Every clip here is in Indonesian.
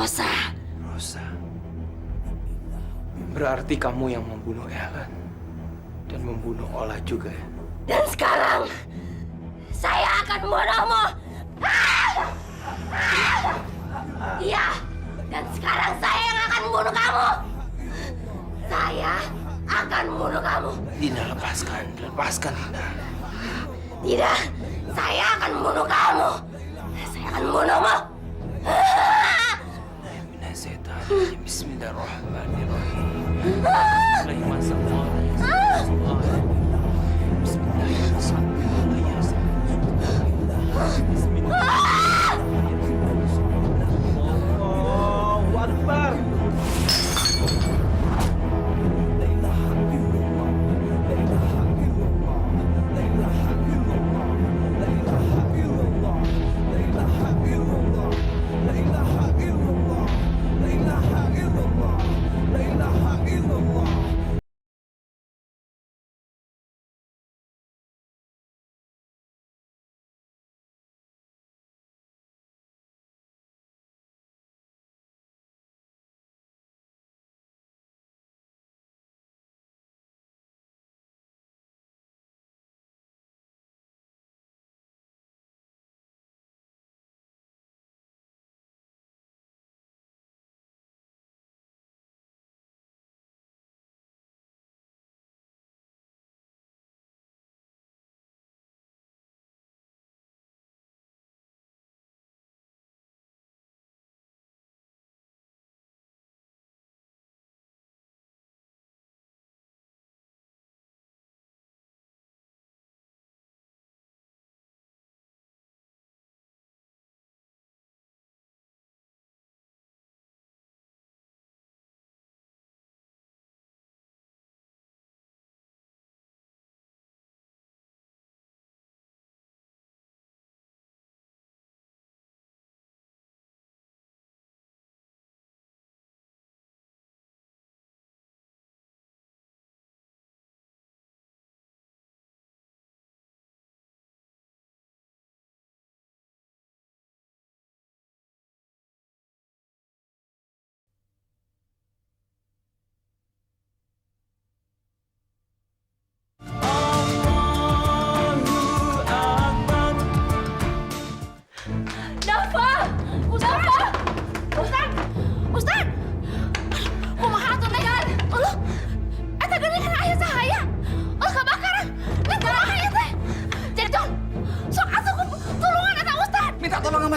Rosa. Rosa. Berarti kamu yang membunuh Ellen dan membunuh Ola juga ya? Dan sekarang saya akan membunuhmu. Iya, dan sekarang saya yang akan membunuh kamu. Saya akan membunuh kamu. Dina, lepaskan Dina. Tidak, saya akan membunuh kamu. Saya akan membunuhmu. Bismillahirrahmanirrahim. Bismillahirrahmanirrahim. Allahu Akbar.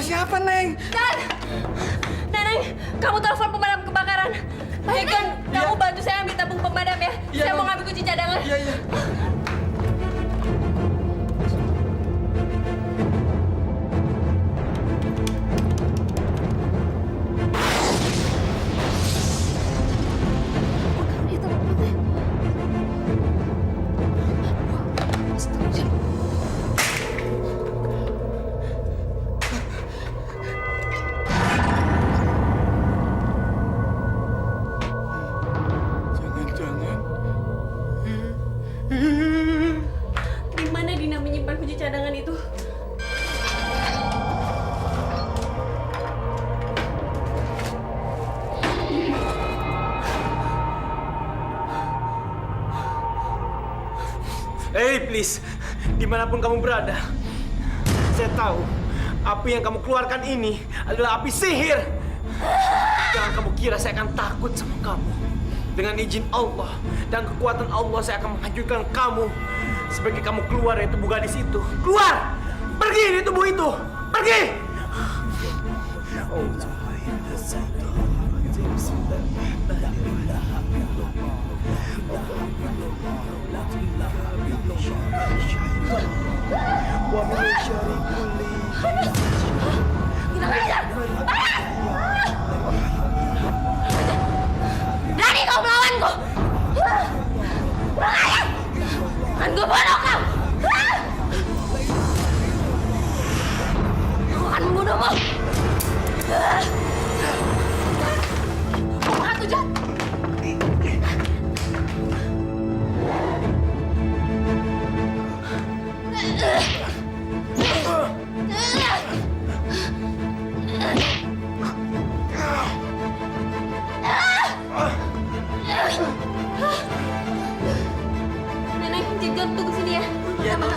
Siapa, Neng? Dan, Neneng, kamu telepon pemadam kebakaran. Baik kan, kamu bantu saya ambil tabung pemadam ya. Saya mau ngambil kunci cadangan. Iya. Di mana Dina menyimpan kunci cadangan itu? Hey, please, dimanapun kamu berada, saya tahu api yang kamu keluarkan ini adalah api sihir. Jangan kamu kira saya akan takut sama kamu. Dengan izin Allah dan kekuatan Allah, saya akan menghancurkan kamu. Sebagai kamu keluar dari tubuh gadis itu. Keluar! Pergi dari tubuh itu! Pergi! Berani kau melawanku? Akan gue bunuh kau! Aku akan membunuhmu! Hantu jahat! Dina.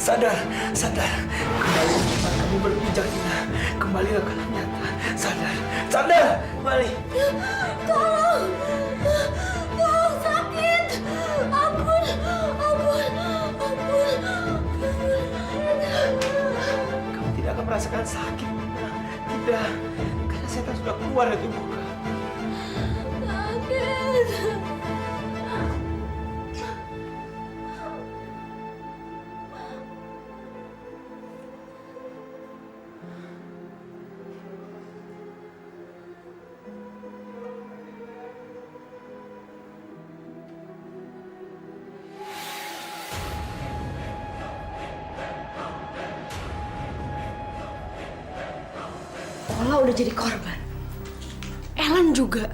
Sadar, sadar. Kembali tempat kamu berpijak, Dina. Kembalilah ke alam nyata. Sadar, sadar. Kembali. Tolong! Tolong, sakit! Ampun! Ampun! Ampun! Kamu tidak akan merasakan sakit, Dina. Tidak. Karena setan sudah keluar dari tubuh kamu. Sakit! Ola udah jadi korban. Ellen juga.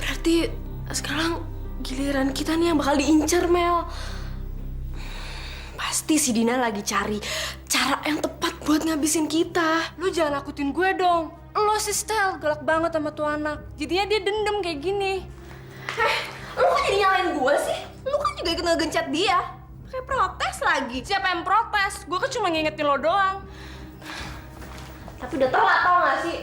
Berarti sekarang giliran kita nih yang bakal diincar, Mel. Pasti si Dina lagi cari cara yang tepat buat ngabisin kita. Lu jangan nakutin gue dong. Lo si Stel galak banget sama tuh anak. Jadinya dia dendam kayak gini. Lu kok jadi nyalain gue sih? Lu kan juga ikut ngegencet dia. Kayak protes lagi. Siapa yang protes? Gue kan cuma ngingetin lo doang. Tapi udah telat, tau gak sih?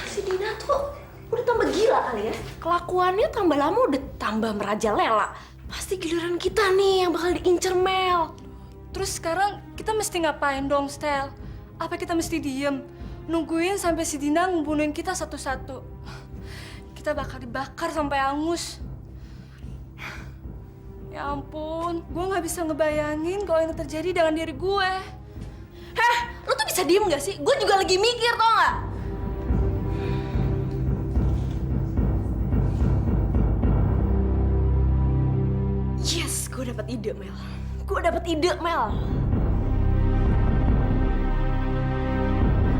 Si Dina tuh udah tambah gila kali ya. Kelakuannya tambah lama udah tambah merajalela. Pasti giliran kita nih yang bakal diincer, Mel. Terus sekarang kita mesti ngapain dong, Stel? Apa kita mesti diem? Nungguin sampai si Dina ngebunuhin kita satu-satu. Kita bakal dibakar sampai hangus. Ya ampun, gue gak bisa ngebayangin kalau ini terjadi dengan diri gue. Heh, lu tuh bisa diem gak sih? Gue juga lagi mikir, tau gak? Yes, gue dapet ide, Mel. Gue dapet ide, Mel.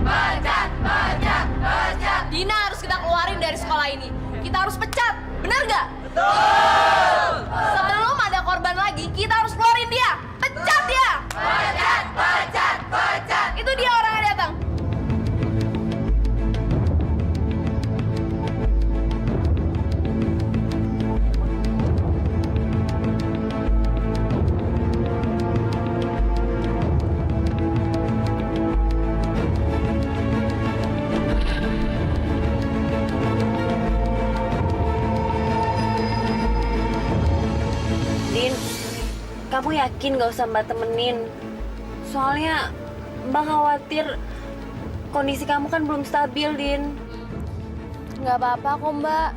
Pecat, pecat, pecat. Dina harus kita keluarin dari sekolah ini. Kita harus pecat, bener gak? Betul! Sebelum ada korban lagi, kita harus keluarin dia. Pecat dia! Pecat, pecat, pecat. Itu dia orang yang datang. Din, kamu yakin gak usah Mbak temenin? Soalnya Mbak khawatir kondisi kamu kan belum stabil, Din. Nggak apa-apa kok, Mbak.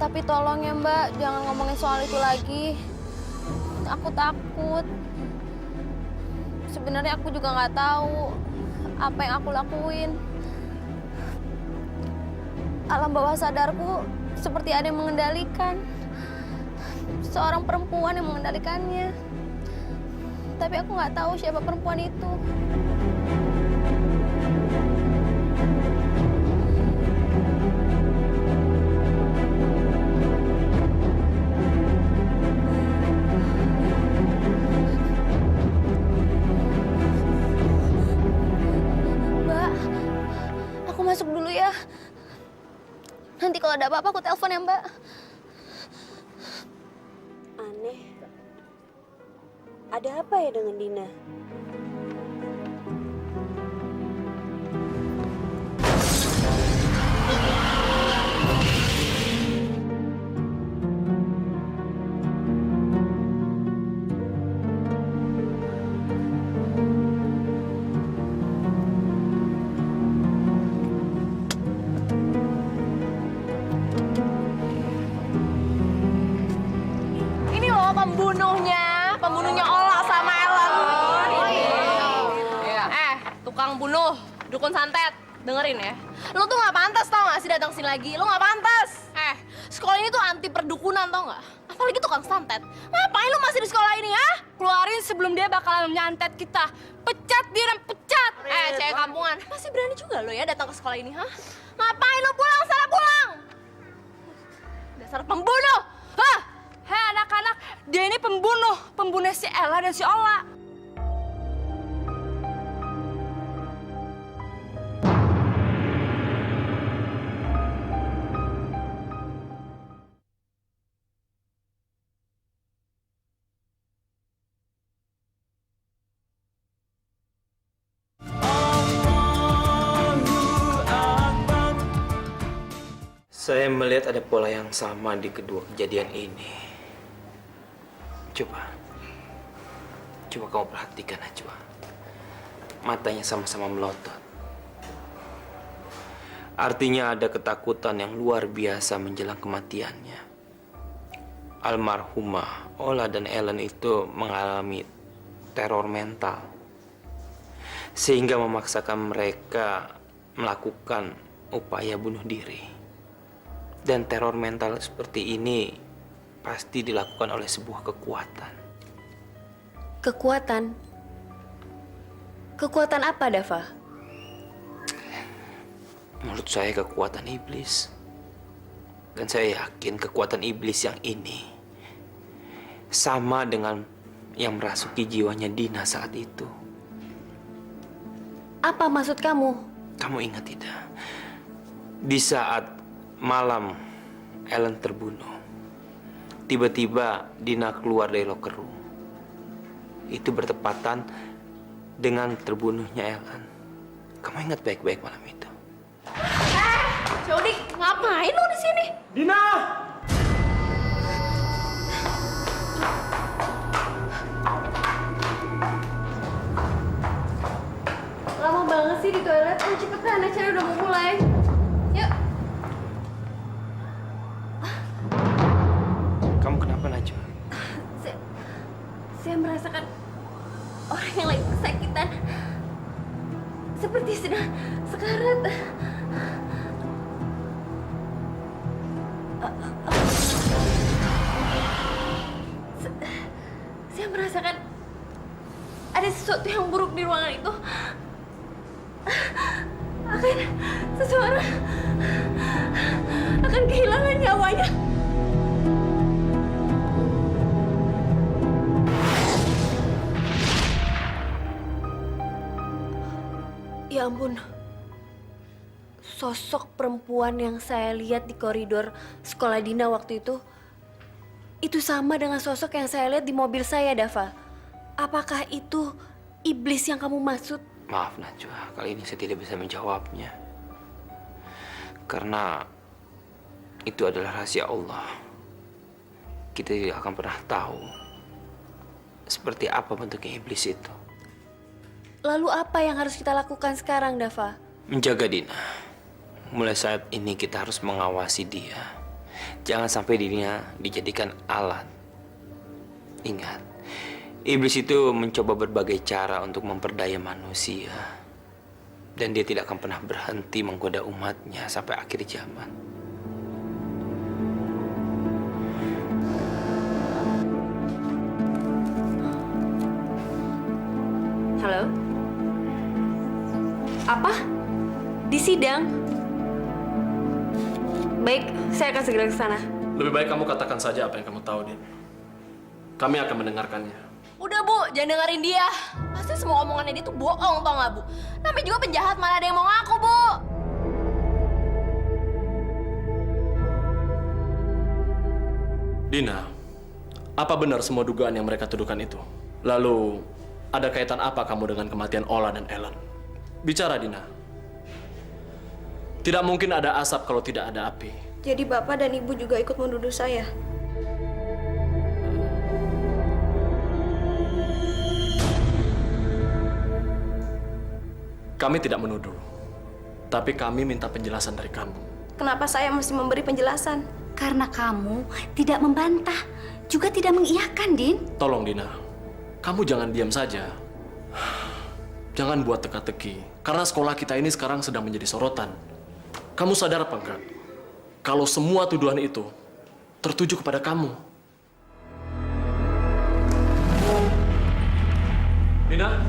Tapi tolong ya, Mbak, jangan ngomongin soal itu lagi. Aku takut. Sebenarnya aku juga nggak tahu apa yang aku lakuin. Alam bawah sadarku seperti ada yang mengendalikan. Seorang perempuan yang mengendalikannya. Tapi aku nggak tahu siapa perempuan itu. Mbak, aku masuk dulu ya. Nanti kalau ada apa-apa aku telepon ya, Mbak. Aneh. Ada apa ya dengan Dina? Ini loh pembunuhnya Ola sama Ellen. Tukang bunuh, dukun santet, dengerin ya. Lo tuh nggak pantas tau gak sih datang sini lagi? Lo nggak pantas. Sekolah ini tuh anti perdukunan tau nggak? Apalagi tukang santet. Ngapain lo masih di sekolah ini ya? Keluarin sebelum dia bakalan menyantet kita. Pecat dia dan pecat. Cewek kampungan, masih berani juga lo ya datang ke sekolah ini, ha? Ngapain lo pulang? Salah pulang. Dasar pembunuh, hah? Dia ini pembunuh si Ella dan si Ola. Saya melihat ada pola yang sama di kedua kejadian ini. Coba kamu perhatikan Najwa. Matanya sama-sama melotot. Artinya ada ketakutan yang luar biasa menjelang kematiannya. Almarhumah Ola dan Ellen itu mengalami teror mental, sehingga memaksakan mereka melakukan upaya bunuh diri. Dan teror mental seperti ini pasti dilakukan oleh sebuah kekuatan. Kekuatan? Kekuatan apa, Dava? Menurut saya kekuatan iblis. Dan saya yakin kekuatan iblis yang ini sama dengan yang merasuki jiwanya Dina saat itu. Apa maksud kamu? Kamu ingat tidak? Di saat malam Ellen terbunuh, tiba-tiba Dina keluar dari locker room. Itu bertepatan dengan terbunuhnya Ellen. Kamu ingat baik-baik malam itu? Codik, ngapain lo di sini? Dina! Lama banget sih di toilet. Ayo cepetan, acara udah mau mulai. Yuk. Kamu kenapa, Najwa? Saya merasakan orang yang lagi kesakitan. Seperti sedang sekarat. Saya merasakan ada sesuatu yang buruk di ruangan itu. Seseorang akan kehilangan nyawanya. Ya ampun, sosok perempuan yang saya lihat di koridor sekolah Dina waktu itu sama dengan sosok yang saya lihat di mobil saya, Dava. Apakah itu iblis yang kamu maksud? Maaf Najwa, kali ini saya tidak bisa menjawabnya. Karena itu adalah rahasia Allah. Kita tidak akan pernah tahu seperti apa bentuknya iblis itu. Lalu apa yang harus kita lakukan sekarang, Dava? Menjaga Dina. Mulai saat ini kita harus mengawasi dia. Jangan sampai dirinya dijadikan alat. Ingat, iblis itu mencoba berbagai cara untuk memperdaya manusia. Dan dia tidak akan pernah berhenti menggoda umatnya sampai akhir zaman. Halo? Apa? Di sidang? Baik, saya akan segera ke sana. Lebih baik kamu katakan saja apa yang kamu tahu, Din. Kami akan mendengarkannya. Udah Bu, jangan dengerin dia. Pasti semua omongannya dia tuh bohong, tau nggak Bu? Namanya juga penjahat, mana ada yang mau ngaku Bu. Dina, apa benar semua dugaan yang mereka tuduhkan itu? Lalu, ada kaitan apa kamu dengan kematian Ola dan Ellen? Bicara, Dina. Tidak mungkin ada asap kalau tidak ada api. Jadi Bapak dan Ibu juga ikut menuduh saya. Kami tidak menuduh, tapi kami minta penjelasan dari kamu. Kenapa saya mesti memberi penjelasan? Karena kamu tidak membantah, juga tidak mengiyakan, Din. Tolong, Dina. Kamu jangan diam saja. Jangan buat teka-teki. Karena sekolah kita ini sekarang sedang menjadi sorotan. Kamu sadar apa enggak? Kalau semua tuduhan itu tertuju kepada kamu. Dina?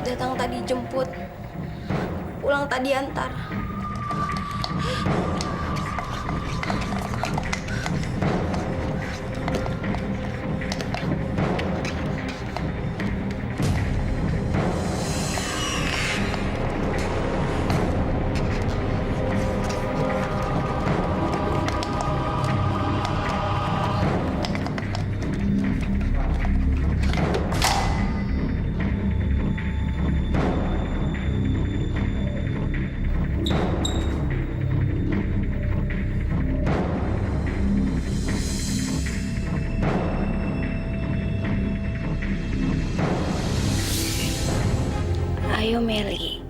Datang tadi jemput, pulang tadi antar. Ayo Meli,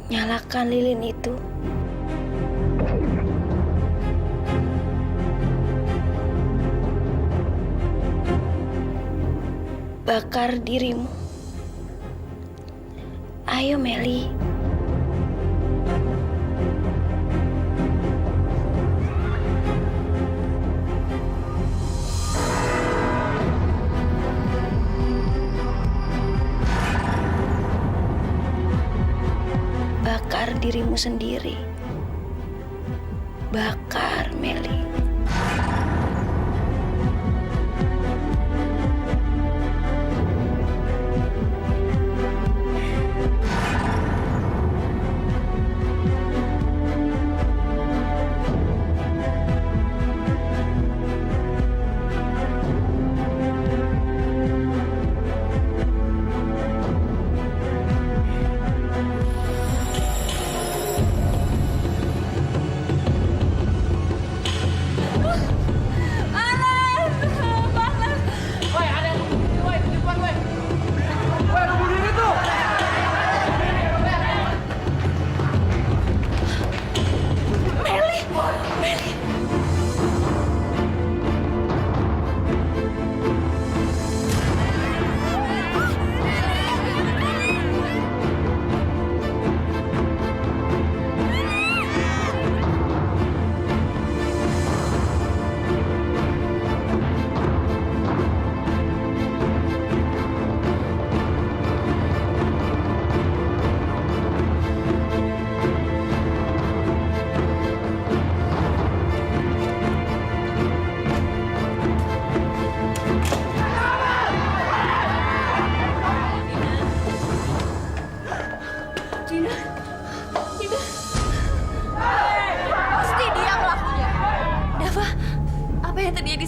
nyalakan lilin itu. Bakar dirimu. Ayo Meli. Bakar dirimu sendiri. Bakar, Meli.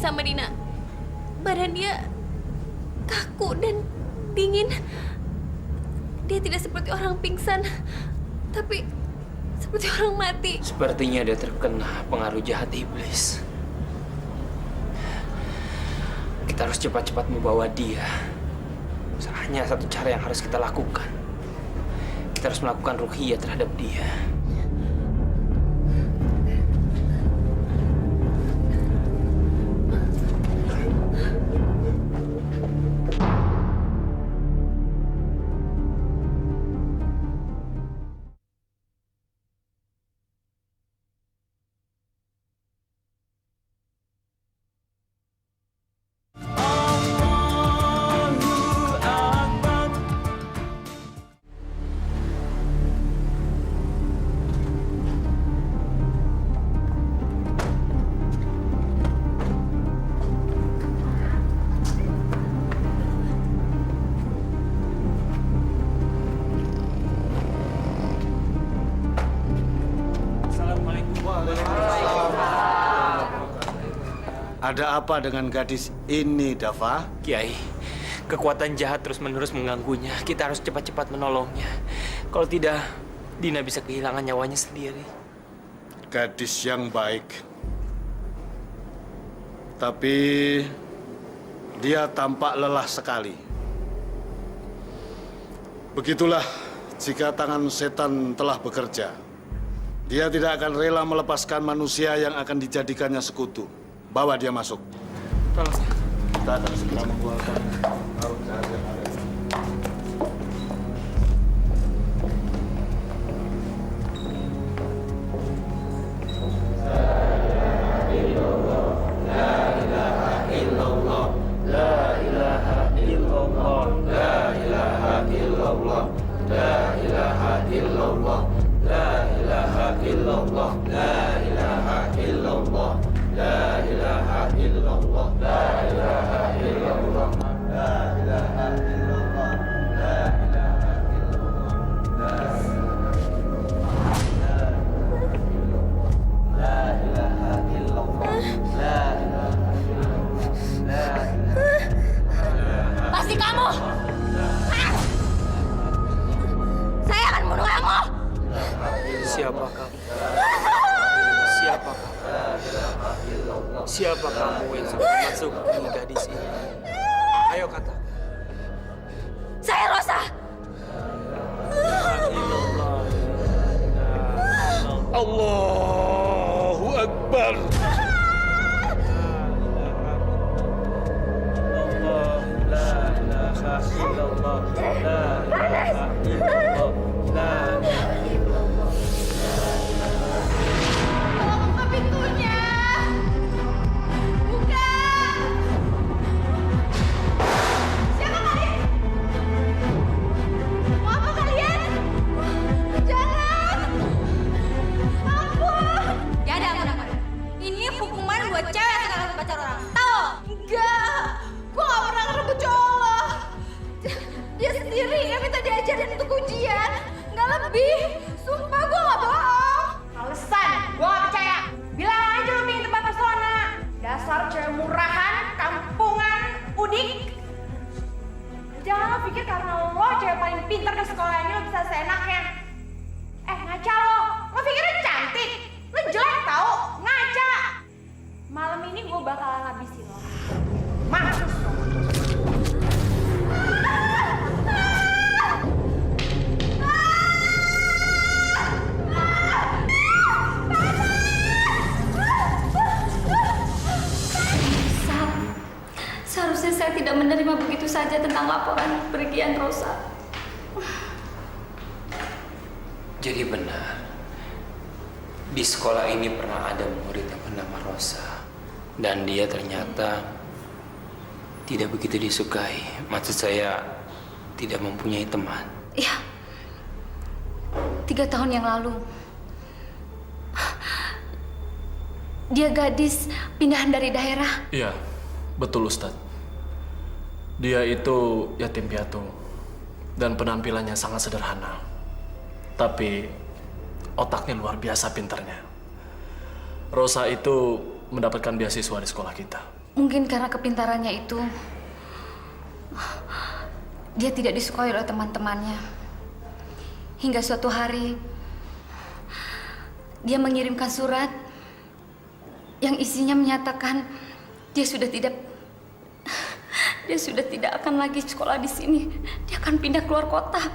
Sama Dina, badan dia kaku dan dingin. Dia tidak seperti orang pingsan, tapi seperti orang mati. Sepertinya dia terkena pengaruh jahat iblis. Kita harus cepat-cepat membawa dia. Hanya satu cara yang harus kita lakukan. Kita harus melakukan ruqyah terhadap dia. Ada apa dengan gadis ini, Dava? Kiai, kekuatan jahat terus-menerus mengganggunya. Kita harus cepat-cepat menolongnya. Kalau tidak, Dina bisa kehilangan nyawanya sendiri. Gadis yang baik. Tapi dia tampak lelah sekali. Begitulah jika tangan setan telah bekerja. Dia tidak akan rela melepaskan manusia yang akan dijadikannya sekutu. Bawa dia masuk. Tolong. Kita akan segera mengeluarkan arus jahat yang ada. La ilaha illallah, la ilaha illallah, la ilaha Pasti kamu! Ah! Saya akan bunuh kamu! Siapa kamu? Siapa kamu? Siapa kamu yang sudah masuk ke gadis ini? Ayo katakan. Saya Rosa! Allahu Akbar. Tolong buka pintunya! Buka! Siapa kalian? Mau apa kalian? Jangan! Ampun! Ya ada. Ini hukuman buat cewek yang suka pacar orang. Tahu? Enggak! Gue gak pernah ngerebut cowok! Dia sendiri yang minta diajarin untuk ujian! Nggak lebih! Sumpah gue gak bohong! Alasan, gue gak percaya. Bilang aja lu pingin tempat pesona. Dasar cewek murahan, kampungan, udik. Jangan lo pikir karena lo cewek paling pintar di sekolah ini lo bisa seenaknya. Ngaca lo. Lo pikirnya cantik. Lo jelek tau, ngaca. Malam ini gue bakalan habisin lo. Mampus lo. Seharusnya saya tidak menerima begitu saja tentang laporan pergian Rosa. Jadi benar, di sekolah ini pernah ada murid yang bernama Rosa. Dan dia ternyata tidak begitu disukai. Maksud saya, tidak mempunyai teman. Ya, 3 tahun yang lalu. Dia gadis pindahan dari daerah. Iya, betul Ustadz. Dia itu yatim piatu dan penampilannya sangat sederhana. Tapi otaknya luar biasa pintarnya. Rosa itu mendapatkan beasiswa di sekolah kita. Mungkin karena kepintarannya itu, dia tidak disukai oleh teman-temannya. Hingga suatu hari, dia mengirimkan surat yang isinya menyatakan dia sudah tidak akan lagi sekolah di sini. Dia akan pindah keluar kota.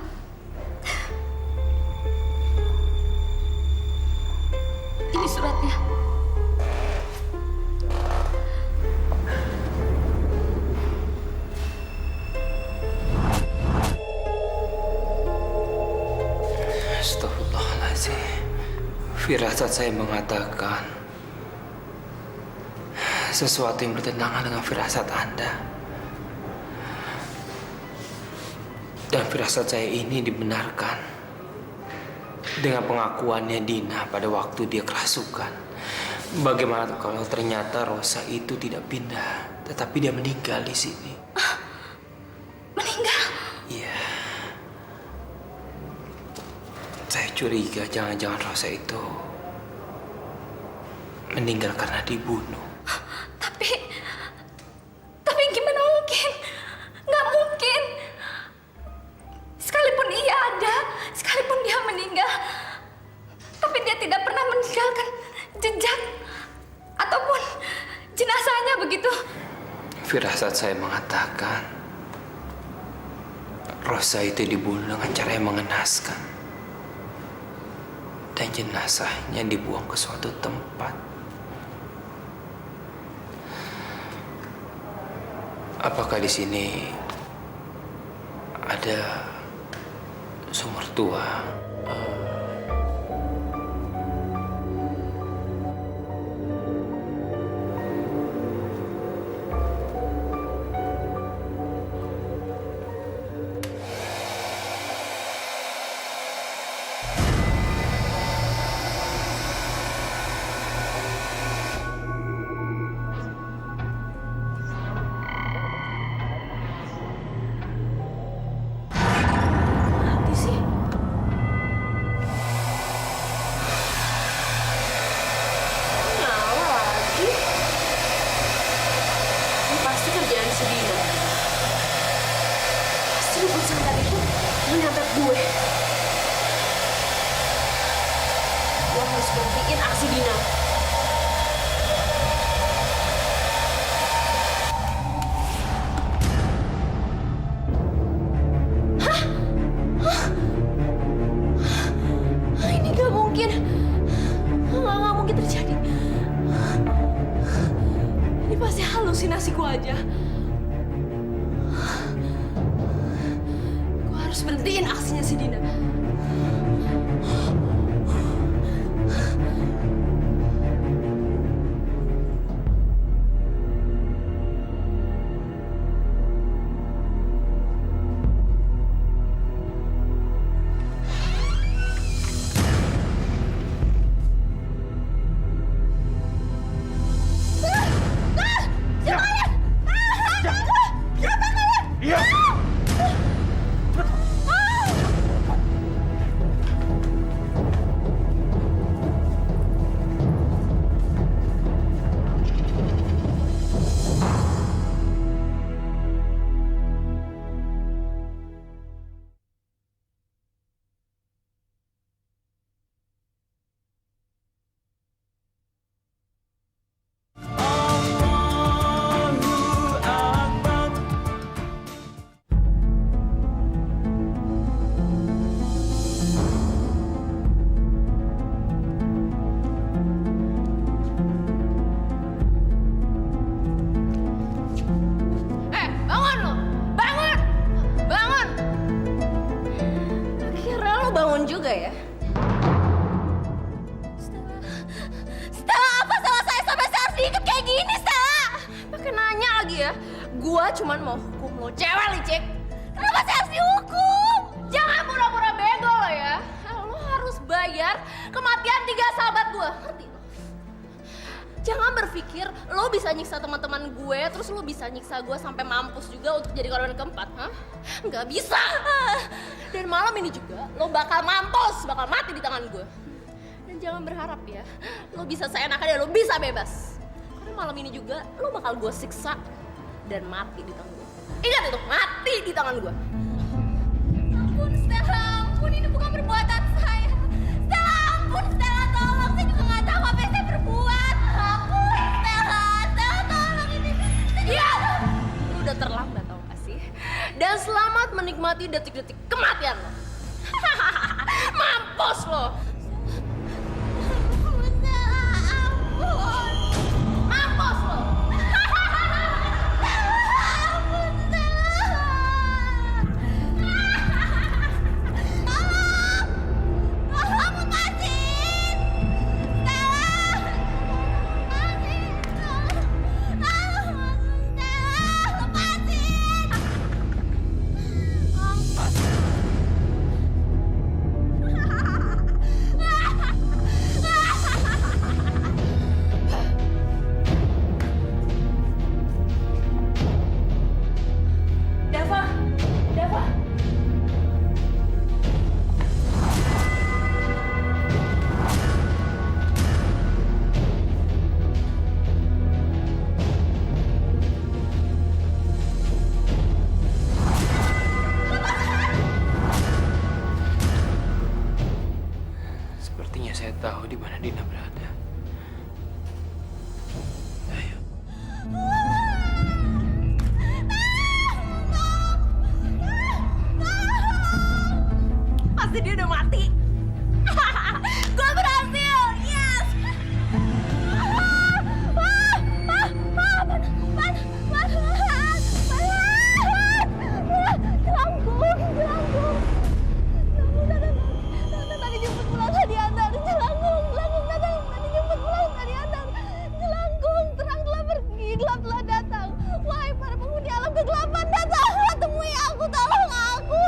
Ini suratnya. Astagfirullahaladzim. Firasat saya mengatakan sesuatu yang bertentangan dengan firasat Anda. Dan firasat saya ini dibenarkan dengan pengakuannya Dina pada waktu dia kerasukan. Bagaimana kalau ternyata Rosa itu tidak pindah, tetapi dia meninggal di sini? Meninggal? Iya. Saya curiga jangan-jangan Rosa itu meninggal karena dibunuh. Tapi gimana mungkin? Nggak mungkin. Sekalipun ia ada, sekalipun dia meninggal, tapi dia tidak pernah meninggalkan jejak ataupun jenazahnya begitu. Firasat saya mengatakan Rosa itu dibunuh dengan cara yang mengenaskan. Dan jenazahnya dibuang ke suatu tempat. Apakah di sini ada sumur tua? dukun santet itu menyantet gue. Gue harus berhentiin aksi Dina. Ini gak mungkin. Nggak mungkin terjadi. Ini pasti halusinasi gue aja. Gue harus berhentiin aksinya si Dina. Bangun lo! Bangun! Bangun! Akhirnya lo bangun juga ya? Stella, apa salah saya sampai saya harus diikat kayak gini, Stella? Pakai nanya lagi ya. Gua cuman mau hukum lo cewek licik. Kenapa saya harus dihukum? Jangan pura-pura bego lo ya. Lo harus bayar kematian 3 sahabat gua. Ngerti lo? Jangan berpikir lo bisa nyiksa teman-teman gue, terus lo bisa nyiksa gue sampai mampus juga untuk jadi korban keempat, hah? Nggak bisa. Dan malam ini juga lo bakal mampus, bakal mati di tangan gue. Dan jangan berharap ya, lo bisa seenaknya dan lo bisa bebas. Karena malam ini juga lo bakal gue siksa dan mati di tangan gue. Ingat itu, mati di tangan gue. Ampun, Stella, ampun, ini bukan perbuatan saya. Stella, ampun, Stella, tolong. Saya juga nggak tahu apa yang saya perbuat. Ampun, Stella, Stella, tolong ini. Iya, lo udah terlambat tau gak sih? Dan selamat menikmati detik-detik kematian lo. Mampus lo. Ampun, Stella, ampun. Mampus lo. Ampun, Stella. Tolong lepasin. Stella. Lepasin. Tolong, Stella, lepasin. Dava, Dava. Sepertinya saya tahu di mana Dina berada. Ayo. Pasti dia udah mati. Gue berhasil, yes. Jelangkung. Tadi jemput pulang tadi antar. Jelangkung. Tadi jemput pulang tadi antar. Jelangkung, terang telah pergi, gelap telah datang. Wahai para penghuni alam kegelapan, datanglah temui aku, tolong aku.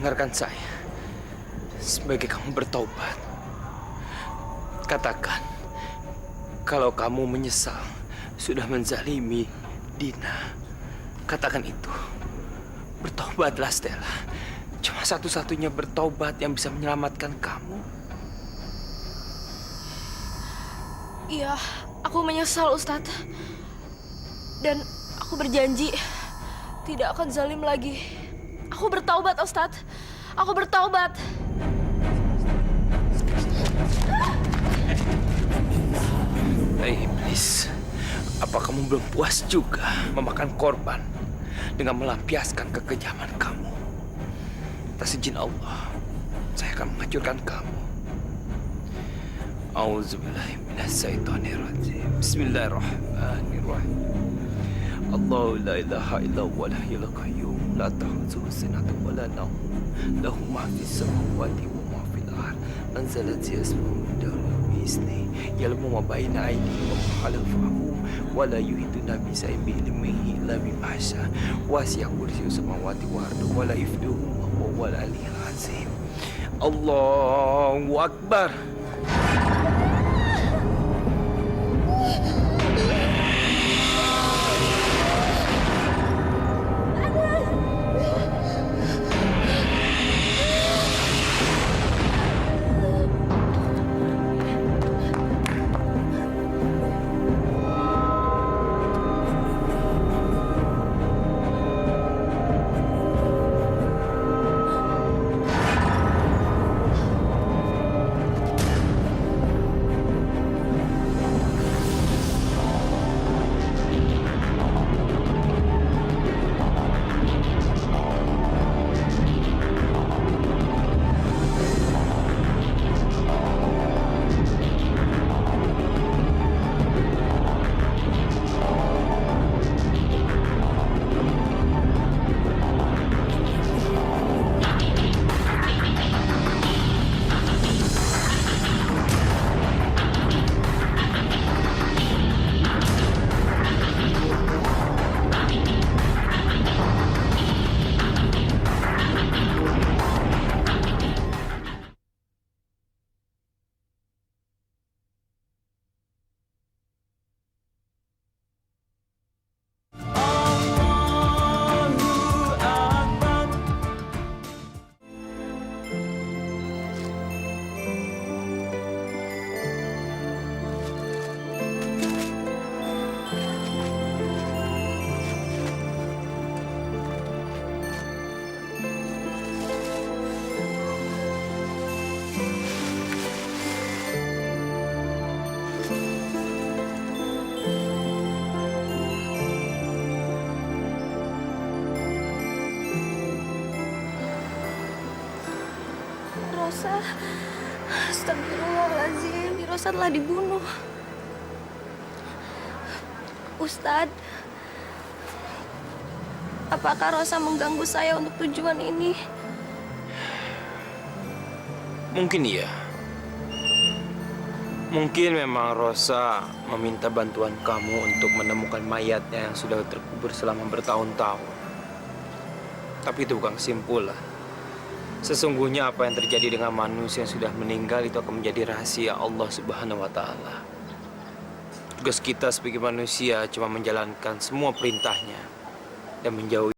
dengarkan saya. Sebagai kamu bertobat, katakan kalau kamu menyesal sudah menzalimi Dina. Katakan itu. Bertobatlah, Stella. Cuma satu-satunya bertobat yang bisa menyelamatkan kamu. Iya, aku menyesal, Ustadz. Dan aku berjanji tidak akan zalim lagi. Aku bertaubat, Ustadz. Aku bertaubat. Hei iblis, apa kamu belum puas juga memakan korban dengan melampiaskan kekejaman kamu? Atas izin Allah, saya akan menghancurkan kamu. Auzubillahi minasyaitonirrajim. Bismillahirrahmanirrahim. Allahu la ilaha illa huwal hayyul qayyum la ta'khudhuhu sinatun wa la nawm lahu ma fis samawati wa ma fil ard anzala yasma'u bi'izni ya'lamu ma baina aydihim wa ma khalfahum wa la yuhituna bi shay'in min ilmihi illa bima sha'a wasi'a kursiyyuhu samawati wal ardi wa la yafuduhu wa huwal aliyyul azim. Allahu akbar. Rosa, astagfirullahaladzim, Rosa telah dibunuh. Ustadz, apakah Rosa mengganggu saya untuk tujuan ini? Mungkin iya. Mungkin memang Rosa meminta bantuan kamu untuk menemukan mayatnya yang sudah terkubur selama bertahun-tahun. Tapi itu bukan kesimpulan. Sesungguhnya apa yang terjadi dengan manusia yang sudah meninggal itu akan menjadi rahasia Allah Subhanahu wa Ta'ala. Tugas kita sebagai manusia cuma menjalankan semua perintahnya dan menjauhi